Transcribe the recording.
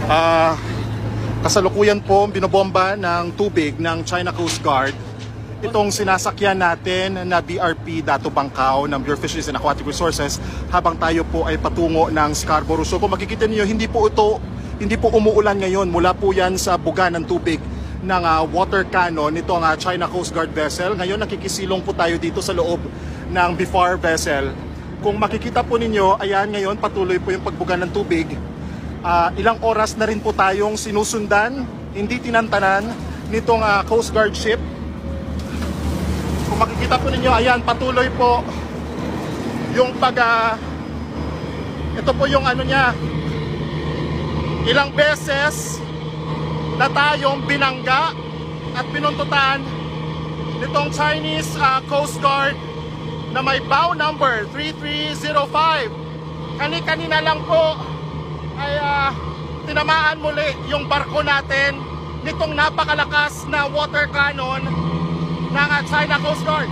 Ah, kasalukuyan po binobomba ng tubig ng China Coast Guard itong sinasakyan natin na BRP Dato Bangkao ng Bureau of Fisheries and Aquatic Resources habang tayo po ay patungo ng Scarborough. So kung makikita niyo, hindi po umuulan ngayon. Mula po yan sa buga ng tubig ng water cannon nitong China Coast Guard vessel. Ngayon nakikisilong po tayo dito sa loob ng BFAR vessel. Kung makikita po ninyo, ayan ngayon patuloy po yung pagbuga ng tubig. Ilang oras na rin po tayong sinusundan, hindi tinantanan nitong Coast Guard ship. Kung makikita po ninyo, ayan patuloy po yung ito po yung ano niya, ilang beses na tayong binangga at pinuntutan nitong Chinese Coast Guard na may bow number 3305. Kanina lang po ay tinamaan muli yung barko natin nitong napakalakas na water cannon ng China Coast Guard.